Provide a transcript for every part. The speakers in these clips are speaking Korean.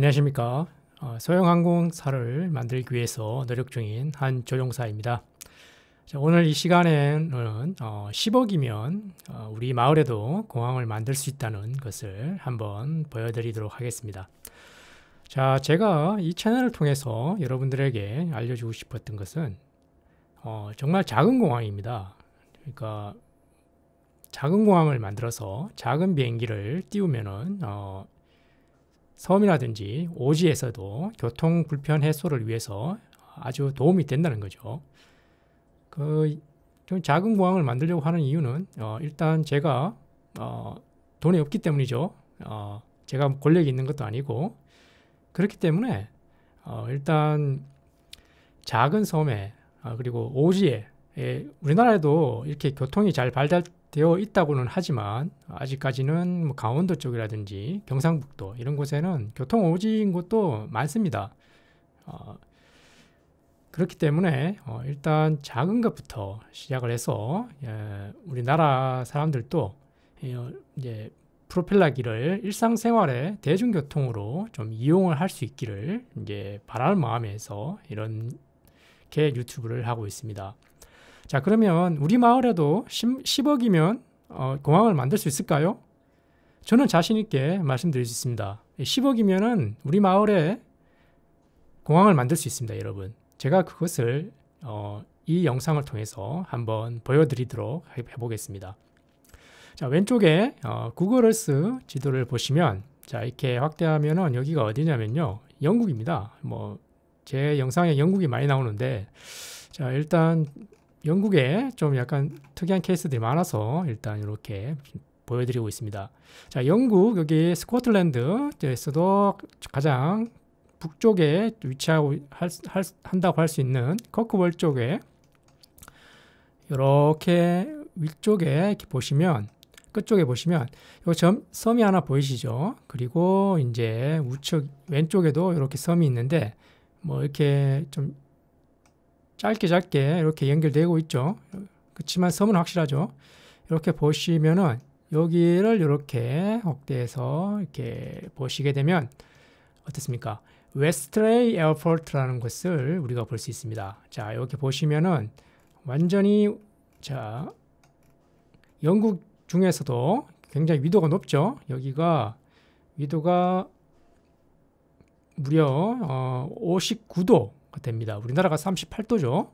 안녕하십니까. 소형 항공사를 만들기 위해서 노력 중인 한 조종사입니다. 자, 오늘 이 시간에는 10억이면 우리 마을에도 공항을 만들 수 있다는 것을 한번 보여드리도록 하겠습니다. 자, 제가 이 채널을 통해서 여러분들에게 알려주고 싶었던 것은 정말 작은 공항입니다. 그러니까 작은 공항을 만들어서 작은 비행기를 띄우면은 섬이라든지 오지에서도 교통 불편 해소를 위해서 아주 도움이 된다는 거죠. 좀 작은 공항을 만들려고 하는 이유는 일단 제가 돈이 없기 때문이죠. 제가 권력이 있는 것도 아니고 그렇기 때문에 일단 작은 섬에 그리고 오지에 우리나라에도 이렇게 교통이 잘 발달되어 있다고는 하지만 아직까지는 뭐 강원도 쪽이라든지 경상북도 이런 곳에는 교통 오지인 곳도 많습니다. 그렇기 때문에 일단 작은 것부터 시작을 해서 우리나라 사람들도 이제 프로펠러기를 일상생활의 대중교통으로 좀 이용을 할 수 있기를 이제 바라는 마음에서 이렇게 유튜브를 하고 있습니다. 자, 그러면 우리 마을에도 10억이면 공항을 만들 수 있을까요? 저는 자신 있게 말씀드릴 수 있습니다. 10억이면은 우리 마을에 공항을 만들 수 있습니다, 여러분. 제가 그것을 이 영상을 통해서 한번 보여드리도록 해보겠습니다. 자, 왼쪽에 구글 얼스 지도를 보시면 자, 이렇게 확대하면은 여기가 어디냐면요, 영국입니다. 뭐 제 영상에 영국이 많이 나오는데, 자, 일단 영국에 좀 약간 특이한 케이스들이 많아서 일단 이렇게 보여드리고 있습니다. 자, 영국 여기 스코틀랜드에서도 가장 북쪽에 위치하고 한다고 할 수 있는 커크월 쪽에 이렇게 위쪽에 이렇게 보시면, 끝쪽에 보시면 요 섬이 하나 보이시죠? 그리고 이제 우측 왼쪽에도 이렇게 섬이 있는데 뭐 이렇게 좀 짧게 이렇게 연결되고 있죠. 그렇지만 섬은 확실하죠. 이렇게 보시면은 여기를 이렇게 확대해서 이렇게 보시게 되면 어떻습니까? 웨스트레이 에어포트라는 것을 우리가 볼 수 있습니다. 자, 이렇게 보시면은 완전히, 자, 영국 중에서도 굉장히 위도가 높죠. 여기가 위도가 무려 59도가 됩니다. 우리나라가 38도죠.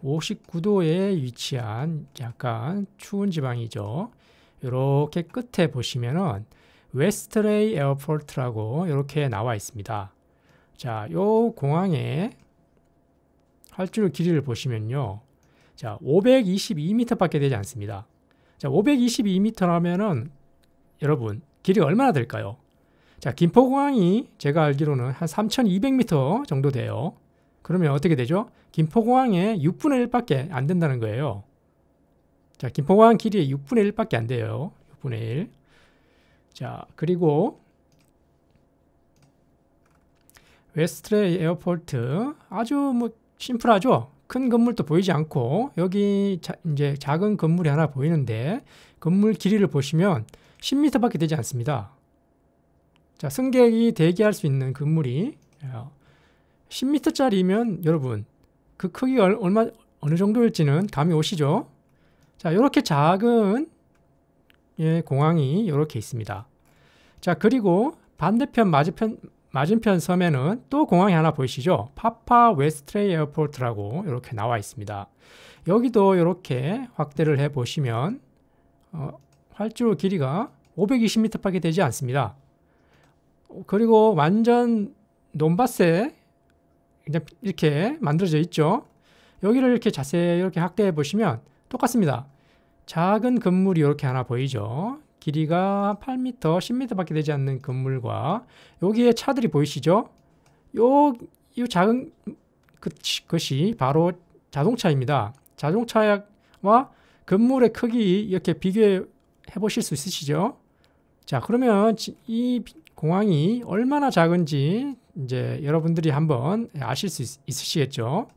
59도에 위치한 약간 추운 지방이죠. 이렇게 끝에 보시면은 웨스트레이 에어포트라고 이렇게 나와 있습니다. 자, 요 공항의 활주로 길이를 보시면요, 자, 522m밖에 되지 않습니다. 자, 522m라면은 여러분 길이가 얼마나 될까요? 자, 김포공항이 제가 알기로는 한 3200m 정도 돼요. 그러면 어떻게 되죠? 김포공항의 6분의 1밖에 안 된다는 거예요. 자, 김포공항 길이의 6분의 1밖에 안 돼요. 6분의 1. 자, 그리고 웨스트레이 에어포트 아주 뭐 심플하죠. 큰 건물도 보이지 않고 여기 이제 작은 건물이 하나 보이는데 건물 길이를 보시면 10m밖에 되지 않습니다. 자, 승객이 대기할 수 있는 건물이 10m짜리면 여러분 그 크기가 어느 정도일지는 감이 오시죠? 자, 이렇게 작은 공항이 이렇게 있습니다. 자, 그리고 반대편 맞은편 섬에는 또 공항이 하나 보이시죠? 파파 웨스트레이 에어포트라고 이렇게 나와 있습니다. 여기도 이렇게 확대를 해 보시면 활주로 길이가 520m밖에 되지 않습니다. 그리고 완전 논밭에 이렇게 만들어져 있죠. 여기를 이렇게 자세히 이렇게 확대해 보시면 똑같습니다. 작은 건물이 이렇게 하나 보이죠. 길이가 8m, 10m밖에 되지 않는 건물과 여기에 차들이 보이시죠? 이 작은 것이 바로 자동차입니다. 자동차와 건물의 크기 이렇게 비교해 보실 수 있으시죠? 자, 그러면 이 공항이 얼마나 작은지 이제 여러분들이 한번 아실 수 있으시겠죠?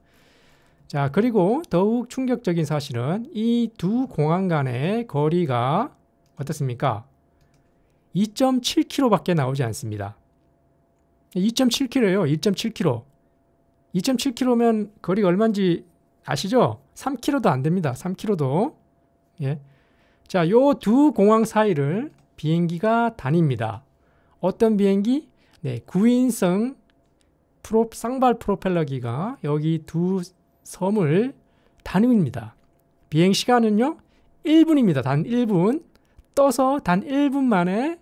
자, 그리고 더욱 충격적인 사실은 이 두 공항 간의 거리가 어떻습니까? 2.7km밖에 나오지 않습니다. 2.7km예요. 2.7km. 2.7km면 거리가 얼마인지 아시죠? 3km도 안 됩니다. 3km도. 예. 자, 요 두 공항 사이를 비행기가 다닙니다. 어떤 비행기? 네, 9인승 쌍발 프로펠러기가 여기 두 섬을 다닙니다. 비행 시간은요, 1분입니다. 단 1분. 떠서 단 1분 만에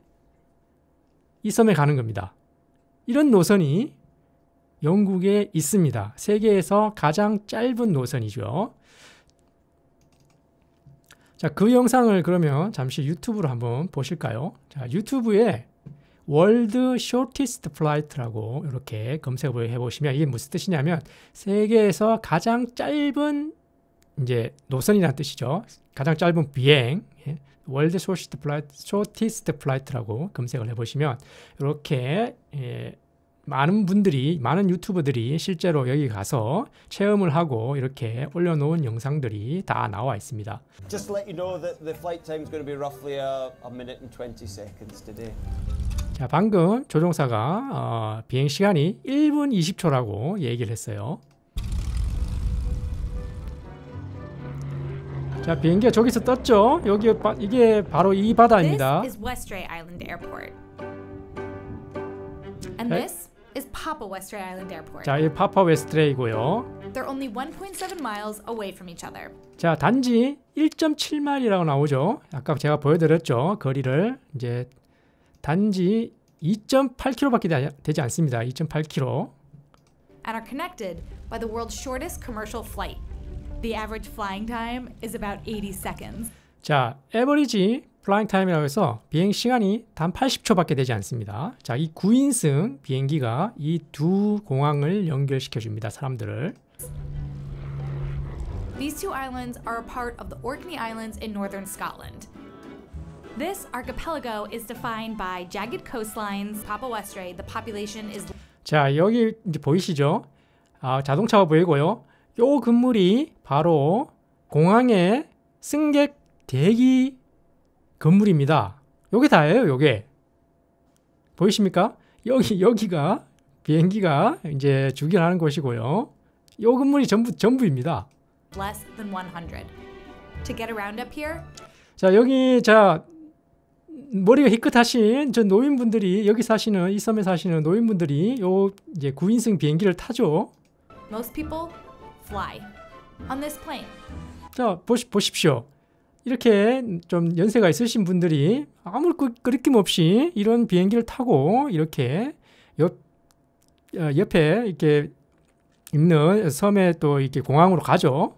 이 섬에 가는 겁니다. 이런 노선이 영국에 있습니다. 세계에서 가장 짧은 노선이죠. 자, 그 영상을 그러면 잠시 유튜브로 한번 보실까요? 자, 유튜브에 월드 쇼티스트 플라이트라고 이렇게 검색을 해보시면 이게 무슨 뜻이냐면 세계에서 가장 짧은 이제 노선이라는 뜻이죠. 가장 짧은 비행. 월드 쇼티스트 플라이트라고 검색을 해보시면 이렇게 많은 유튜버들이 실제로 여기 가서 체험을 하고 이렇게 올려놓은 영상들이 다 나와 있습니다. Just to let you know that the flight time is going to be roughly a minute and 20 seconds today. 자, 방금 조종사가 비행 시간이 1분 20초라고 얘기를 했어요. 자, 비행기가 저기서 떴죠. 이게 바로 이 바다입니다. This is Westray Island Airport. And this is Papa Westray Island Airport. 자, 이 파파 웨스트레이고요. They're only 1.7 miles away from each other. 자, 단지 1.7마일이라고 나오죠. 아까 제가 보여드렸죠. 거리를 이제 단지 2.8km밖에 되지 않습니다. 2.8km. And are connected by the world's shortest commercial flight. The average flying time is about 80 seconds. 자, 에버리지 플라잉 타임이라고 해서 비행 시간이 단 80초밖에 되지 않습니다. 자, 이 9인승 비행기가 이 두 공항을 연결시켜 줍니다. 사람들을. These two islands are a part of the Orkney Islands in northern Scotland. This archipelago is defined by jagged coastlines. Papa Westray, the population is. 자, 여기 이제 보이시죠? 자동차가 보이고요. 요 건물이 바로 공항의 승객 대기 건물입니다. 요게 다예요, 요게. 보이십니까? 여기가 비행기가 이제 주기하는 곳이고요. 요 건물이 전부입니다. Less than 100. To get around up here. 자, 여기 머리가 희끗하신 저 노인분들이 여기 사시는 이 섬에 사시는 노인분들이 요 이제 9인승 비행기를 타죠. Most people fly on this plane. 자, 보십시오. 이렇게 좀 연세가 있으신 분들이 아무 끄리낌 없이 이런 비행기를 타고 이렇게 옆에 이렇게 있는 섬에 또 이렇게 공항으로 가죠.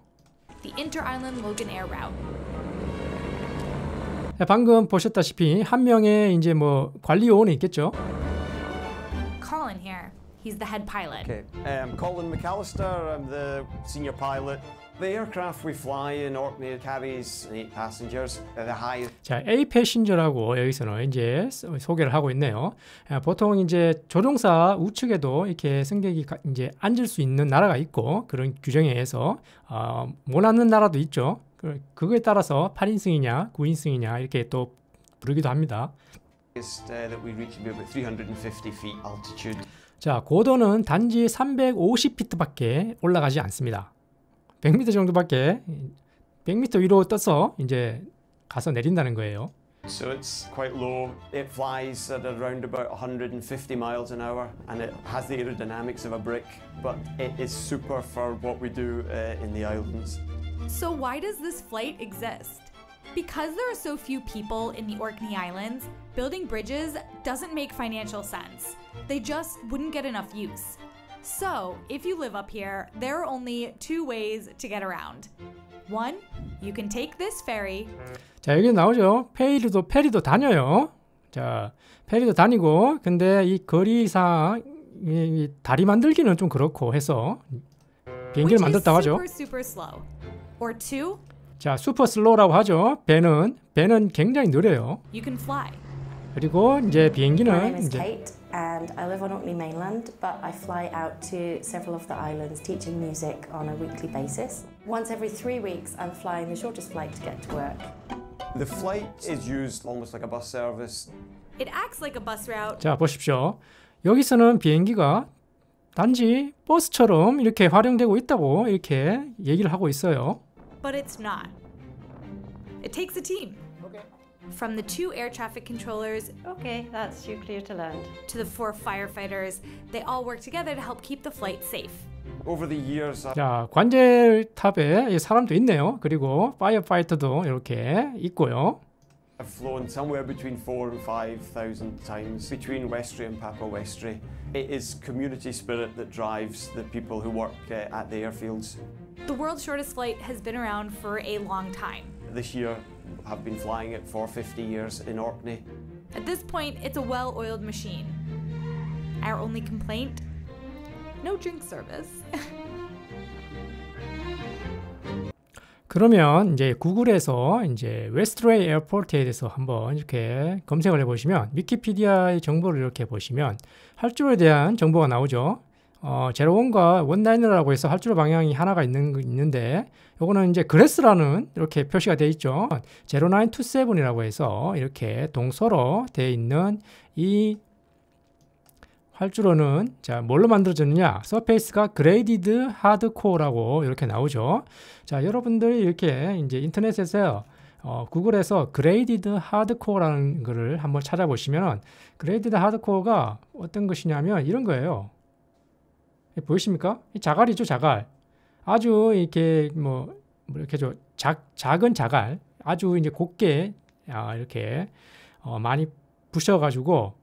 The Inter-Island Logan Air Route. 방금 보셨다시피 한 명의 이제 뭐 관리 요원이 있겠죠. Colin here. He's the head pilot. Okay, I'm Colin McAllister. I'm the senior pilot. The aircraft we fly in Orkney carries 8 passengers. The high. 자, A 패신저라고 여기서는 이제 소개를 하고 있네요. 보통 이제 조종사 우측에도 이렇게 승객이 이제 앉을 수 있는 나라가 있고 그런 규정에 의해서 못 앉는 나라도 있죠. 그거에 따라서 8인승이냐 9인승이냐 이렇게 또 부르기도 합니다. That we reach about 350 feet altitude. 자, 고도는 단지 350피트밖에 올라가지 않습니다. 100m 정도밖에 100m 위로 떠서 이제 가서 내린다는 거예요. So it's quite low. It flies at around about 150 miles an hour and it has the aerodynamics of a brick, but it is super for what we do in the islands. So why does this flight exist? Because there are so few people in the Orkney Islands, building bridges doesn't make financial sense. They just wouldn't get enough use. So, if you live up here, there are only two ways to get around. One, you can take this ferry. 자, 여기 나오죠. 페리도 다녀요. 자, 페리도 다니고, 근데 이 거리상 이 다리 만들기는 좀 그렇고 해서 비행기를 만들었다고 하죠. Super slow. Or two, 자, 슈퍼 슬로우라고 하죠. 배는 굉장히 느려요. you can fly. 그리고 이제 My name 비행기는 is 이제 Kate and I live on Orkney mainland, but I fly out to several of the islands teaching music on a weekly basis. Once every 3 weeks, I'm flying the shortest flight to get to work. The flight is used almost like a bus service. It acts like a bus route. 자, 보십시오. 여기서는 비행기가 단지 버스처럼 이렇게 활용되고 있다고 이렇게 얘기를 하고 있어요. But it's not. It takes a team. From the 2 air traffic controllers Okay, that's you clear to land. to the 4 firefighters, they all work together to help keep the flight safe. Over the years, 자, 관제탑에 사람도 있네요. 그리고 파이어파이터도 이렇게 있고요. I've flown somewhere between 4,000 and 5,000 times between Westray and Papa Westray. It is community spirit that drives the people who work at the airfields. The world's shortest flight has been around for a long time. This year, I've been flying it for 50 years in Orkney. At this point, it's a well-oiled machine. Our only complaint? No drink service. 그러면 이제 구글에서 이제 웨스트레이 에어포트에 대해서 한번 이렇게 검색을 해보시면 위키피디아의 정보를 이렇게 보시면 활주로에 대한 정보가 나오죠. 제로원과 원라이너라고 해서 활주로 방향이 하나가 있는데 요거는 이제 그레스라는 이렇게 표시가 되어 있죠. 0927이라고 해서 이렇게 동서로 되어 있는 이 활주로는 자 뭘로 만들어졌느냐? 서페이스가 그레이디드 하드코어라고 이렇게 나오죠. 자, 여러분들이 이렇게 이제 인터넷에서 구글에서 그레이디드 하드코어라는 거를 한번 찾아보시면 그레이디드 하드코어가 어떤 것이냐면 이런 거예요. 보이십니까? 이 자갈이죠, 자갈. 아주 이렇게 뭐 이렇게 작은 자갈, 아주 이제 곱게 이렇게 많이 부셔가지고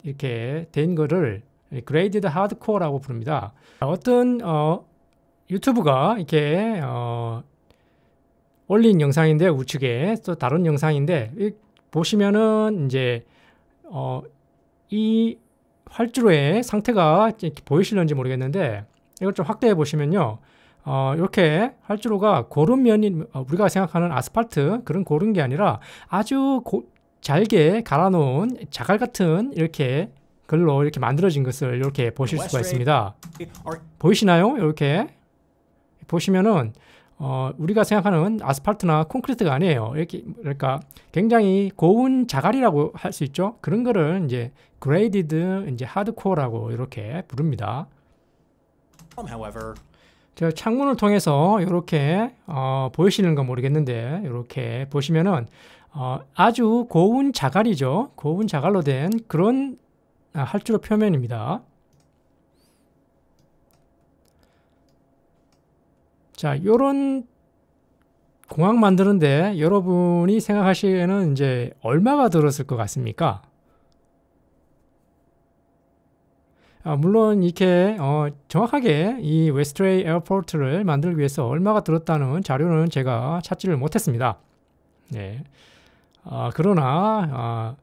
이렇게 된 거를 그레이디드 하드코어라고 부릅니다. 어떤 유튜브가 이렇게 올린 영상인데 우측에 또 다른 영상인데 보시면은 이제 이 활주로의 상태가 보이실런지 모르겠는데 이걸 좀 확대해 보시면요. 이렇게 활주로가 고른 면이 우리가 생각하는 아스팔트 그런 고른 게 아니라 아주 잘게 갈아놓은 자갈 같은 이렇게 걸로 이렇게 만들어진 것을 이렇게 보실 수가 있습니다. 보이시나요? 이렇게 보시면은 우리가 생각하는 아스팔트나 콘크리트가 아니에요. 이렇게 그러니까 굉장히 고운 자갈이라고 할 수 있죠. 그런 거를 이제 그레이디드 이제 하드코어라고 이렇게 부릅니다. 제가 창문을 통해서 이렇게 보이시는 건 모르겠는데 이렇게 보시면은 아주 고운 자갈이죠. 고운 자갈로 된 그런 활주로 표면입니다. 자, 요런 공항 만드는데 여러분이 생각하시기에는 이제 얼마가 들었을 것 같습니까? 물론 이렇게 정확하게 이 웨스트레이 에어포트를 만들기 위해서 얼마가 들었다는 자료는 제가 찾지를 못했습니다. 네. 그러나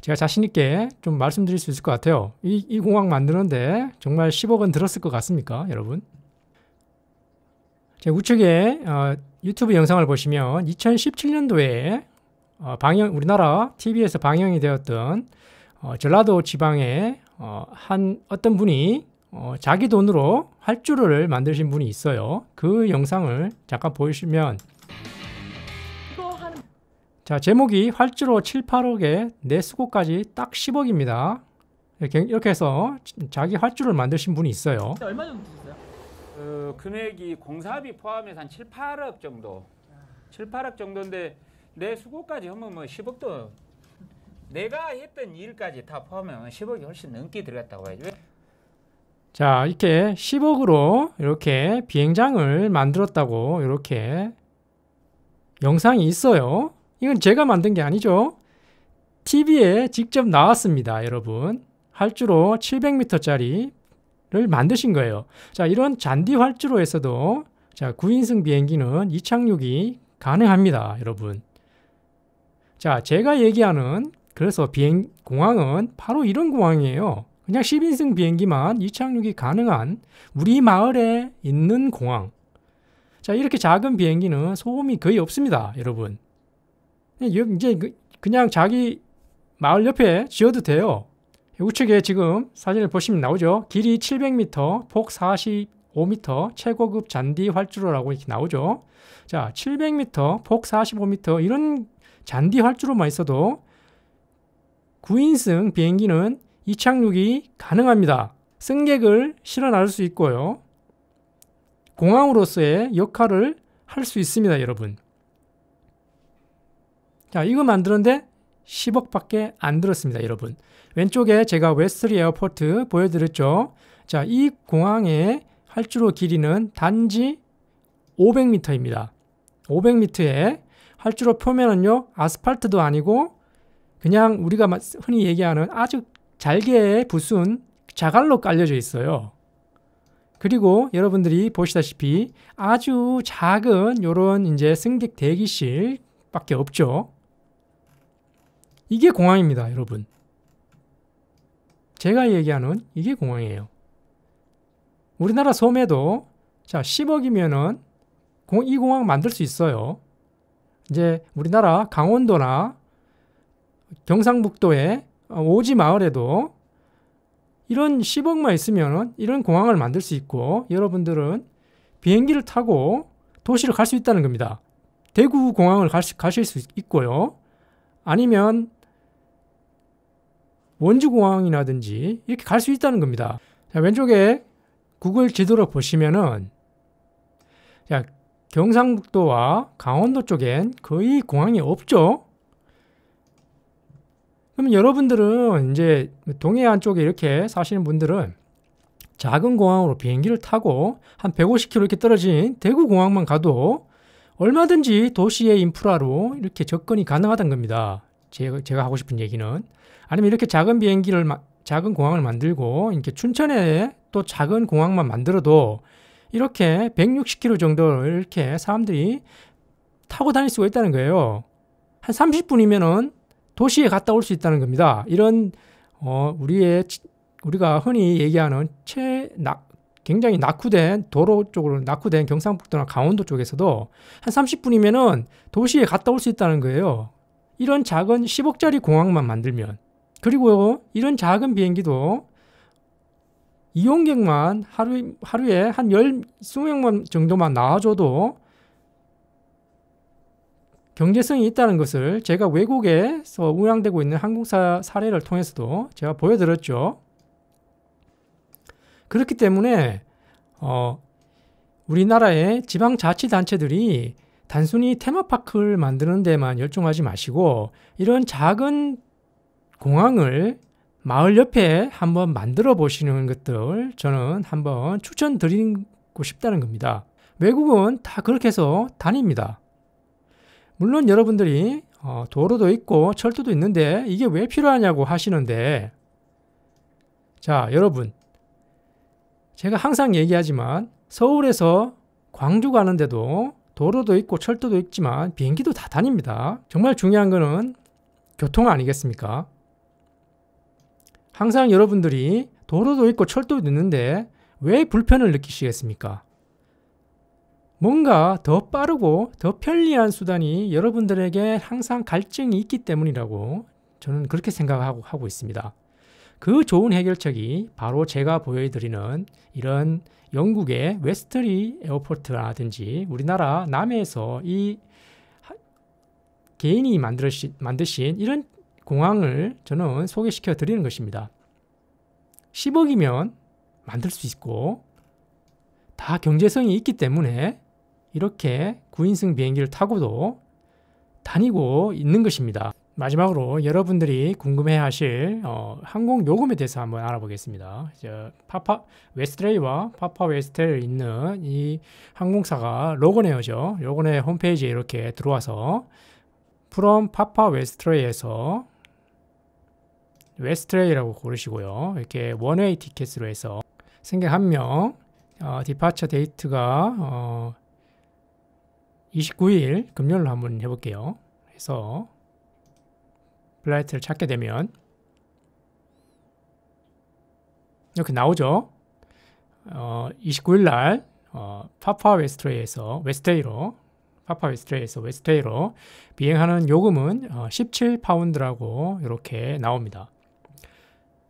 제가 자신 있게 좀 말씀드릴 수 있을 것 같아요. 이 공항 만드는데 정말 10억은 들었을 것 같습니까, 여러분? 제 우측에 유튜브 영상을 보시면 2017년도에 우리나라 TV에서 방영이 되었던 전라도 지방의 어떤 분이 자기 돈으로 활주로를 만드신 분이 있어요. 그 영상을 잠깐 보시면 자, 제목이 활주로 7, 8억에 내 수고까지 딱 10억입니다. 이렇게 해서 자기 활주로를 만드신 분이 있어요. 얼마 정도 드셨어요? 금액이 공사비 포함해서 한 7, 8억 정도. 7, 8억 정도인데 내 수고까지 하면 뭐 10억도 내가 했던 일까지 다 포함하면 10억이 훨씬 넘게 들어갔다고 해야죠. 자, 이렇게 10억으로 이렇게 비행장을 만들었다고 이렇게 영상이 있어요. 이건 제가 만든 게 아니죠. TV에 직접 나왔습니다, 여러분. 활주로 700m짜리를 만드신 거예요. 자, 이런 잔디 활주로에서도 자, 9인승 비행기는 이착륙이 가능합니다, 여러분. 자, 제가 얘기하는 그래서 공항은 바로 이런 공항이에요. 그냥 10인승 비행기만 이착륙이 가능한 우리 마을에 있는 공항. 자, 이렇게 작은 비행기는 소음이 거의 없습니다, 여러분. 이제 그냥 자기 마을 옆에 지어도 돼요. 우측에 지금 사진을 보시면 나오죠. 길이 700m, 폭 45m, 최고급 잔디 활주로라고 이렇게 나오죠. 자, 700m, 폭 45m 이런 잔디 활주로만 있어도 9인승 비행기는 이착륙이 가능합니다. 승객을 실어 나를 수 있고요. 공항으로서의 역할을 할 수 있습니다, 여러분. 자, 이거 만드는데 10억밖에 안 들었습니다, 여러분. 왼쪽에 제가 웨스트리 에어포트 보여드렸죠. 자, 이 공항의 활주로 길이는 단지 500m입니다. 500m에 활주로 표면은요, 아스팔트도 아니고 그냥 우리가 흔히 얘기하는 아주 잘게 부순 자갈로 깔려져 있어요. 그리고 여러분들이 보시다시피 아주 작은 요런 이제 승객 대기실 밖에 없죠. 이게 공항입니다, 여러분. 제가 얘기하는 이게 공항이에요. 우리나라 섬에도 자 10억이면은 이 공항 만들 수 있어요. 이제 우리나라 강원도나 경상북도의 오지 마을에도 이런 10억만 있으면 이런 공항을 만들 수 있고 여러분들은 비행기를 타고 도시를 갈 수 있다는 겁니다. 대구 공항을 가실 수 있고요. 아니면 원주 공항이라든지 이렇게 갈 수 있다는 겁니다. 자, 왼쪽에 구글 지도를 보시면은 자, 경상북도와 강원도 쪽엔 거의 공항이 없죠. 그럼 여러분들은 이제 동해안 쪽에 이렇게 사시는 분들은 작은 공항으로 비행기를 타고 한 150km 이렇게 떨어진 대구 공항만 가도 얼마든지 도시의 인프라로 이렇게 접근이 가능하다는 겁니다. 제가 하고 싶은 얘기는. 아니면 이렇게 작은 비행기를, 작은 공항을 만들고 이렇게 춘천에 또 작은 공항만 만들어도 이렇게 160km 정도 이렇게 사람들이 타고 다닐 수가 있다는 거예요. 한 30분이면은 도시에 갔다 올 수 있다는 겁니다. 이런 우리가 흔히 얘기하는 굉장히 낙후된 도로 쪽으로 낙후된 경상북도나 강원도 쪽에서도 한 30분이면은 도시에 갔다 올 수 있다는 거예요. 이런 작은 10억짜리 공항만 만들면. 그리고 이런 작은 비행기도 이용객만 하루에 한 20명만 정도만 나와줘도 경제성이 있다는 것을 제가 외국에서 운항되고 있는 항공사 사례를 통해서도 제가 보여드렸죠. 그렇기 때문에 우리나라의 지방자치단체들이 단순히 테마파크를 만드는 데만 열중하지 마시고 이런 작은 공항을 마을 옆에 한번 만들어 보시는 것들 저는 한번 추천드리고 싶다는 겁니다. 외국은 다 그렇게 해서 다닙니다. 물론 여러분들이 도로도 있고 철도도 있는데 이게 왜 필요하냐고 하시는데 자, 여러분 제가 항상 얘기하지만 서울에서 광주 가는데도 도로도 있고 철도도 있지만 비행기도 다 다닙니다. 정말 중요한 거는 교통 아니겠습니까? 항상 여러분들이 도로도 있고 철도도 있는데 왜 불편을 느끼시겠습니까? 뭔가 더 빠르고 더 편리한 수단이 여러분들에게 항상 갈증이 있기 때문이라고 저는 그렇게 생각하고 있습니다. 그 좋은 해결책이 바로 제가 보여드리는 이런 영국의 웨스트리 에어포트라든지 우리나라 남해에서 이 개인이 만드신 이런 공항을 저는 소개시켜 드리는 것입니다. 10억이면 만들 수 있고 다 경제성이 있기 때문에 이렇게 9인승 비행기를 타고도 다니고 있는 것입니다. 마지막으로 여러분들이 궁금해하실 항공 요금에 대해서 한번 알아보겠습니다. 웨스트레이와 파파 웨스트레이에 있는 이 항공사가 로건에어죠. 로건의 홈페이지에 이렇게 들어와서 from 파파 웨스트레이에서 웨스트레이라고 고르시고요. 이렇게 원웨이 티켓으로 해서 승객 1명 디파처 데이트가 29일 금요일로 한번 해볼게요. 해서 플라이트를 찾게 되면 이렇게 나오죠. 29일 날 파파 웨스트레이에서 웨스트레이로 비행하는 요금은 17파운드라고 이렇게 나옵니다.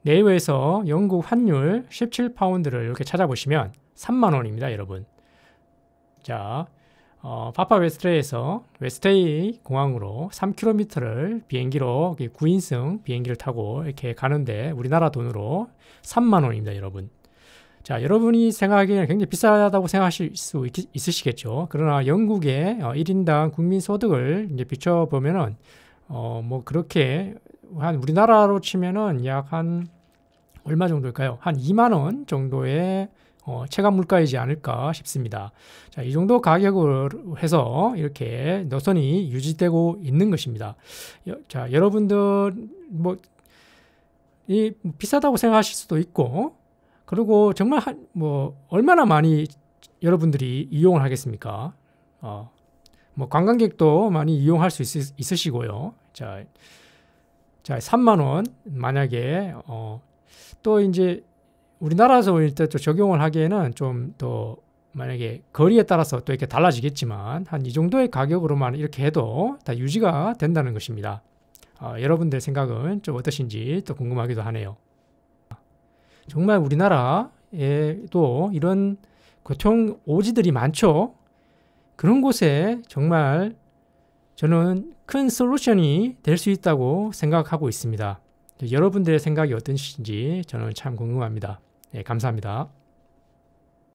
네이버에서 영국 환율 17파운드를 이렇게 찾아보시면 3만 원입니다, 여러분. 자, 파파 웨스트레이에서 웨스트레이 공항으로 3km를 비행기로 9인승 비행기를 타고 이렇게 가는데 우리나라 돈으로 3만 원입니다, 여러분. 자, 여러분이 생각하기에는 굉장히 비싸다고 생각하실 수 있으시겠죠. 그러나 영국의 1인당 국민 소득을 이제 비춰보면은 뭐 그렇게 한 우리나라로 치면은 약 한 얼마 정도일까요? 한 2만 원 정도의 체감 물가이지 않을까 싶습니다. 자, 이 정도 가격으로 해서 이렇게 노선이 유지되고 있는 것입니다. 자, 여러분들 비싸다고 생각하실 수도 있고, 그리고 정말 얼마나 많이 여러분들이 이용을 하겠습니까? 뭐 관광객도 많이 이용할 수 있으시고요. 자, 3만 원 만약에 또 이제 우리나라에서 일단 또 적용을 하기에는 좀 더 만약에 거리에 따라서 또 이렇게 달라지겠지만 한 이 정도의 가격으로만 이렇게 해도 다 유지가 된다는 것입니다. 여러분들 생각은 좀 어떠신지 또 궁금하기도 하네요. 정말 우리나라에도 이런 교통 오지들이 많죠. 그런 곳에 정말 저는 큰 솔루션이 될 수 있다고 생각하고 있습니다. 여러분들의 생각이 어떠신지 저는 참 궁금합니다. 네, 감사합니다.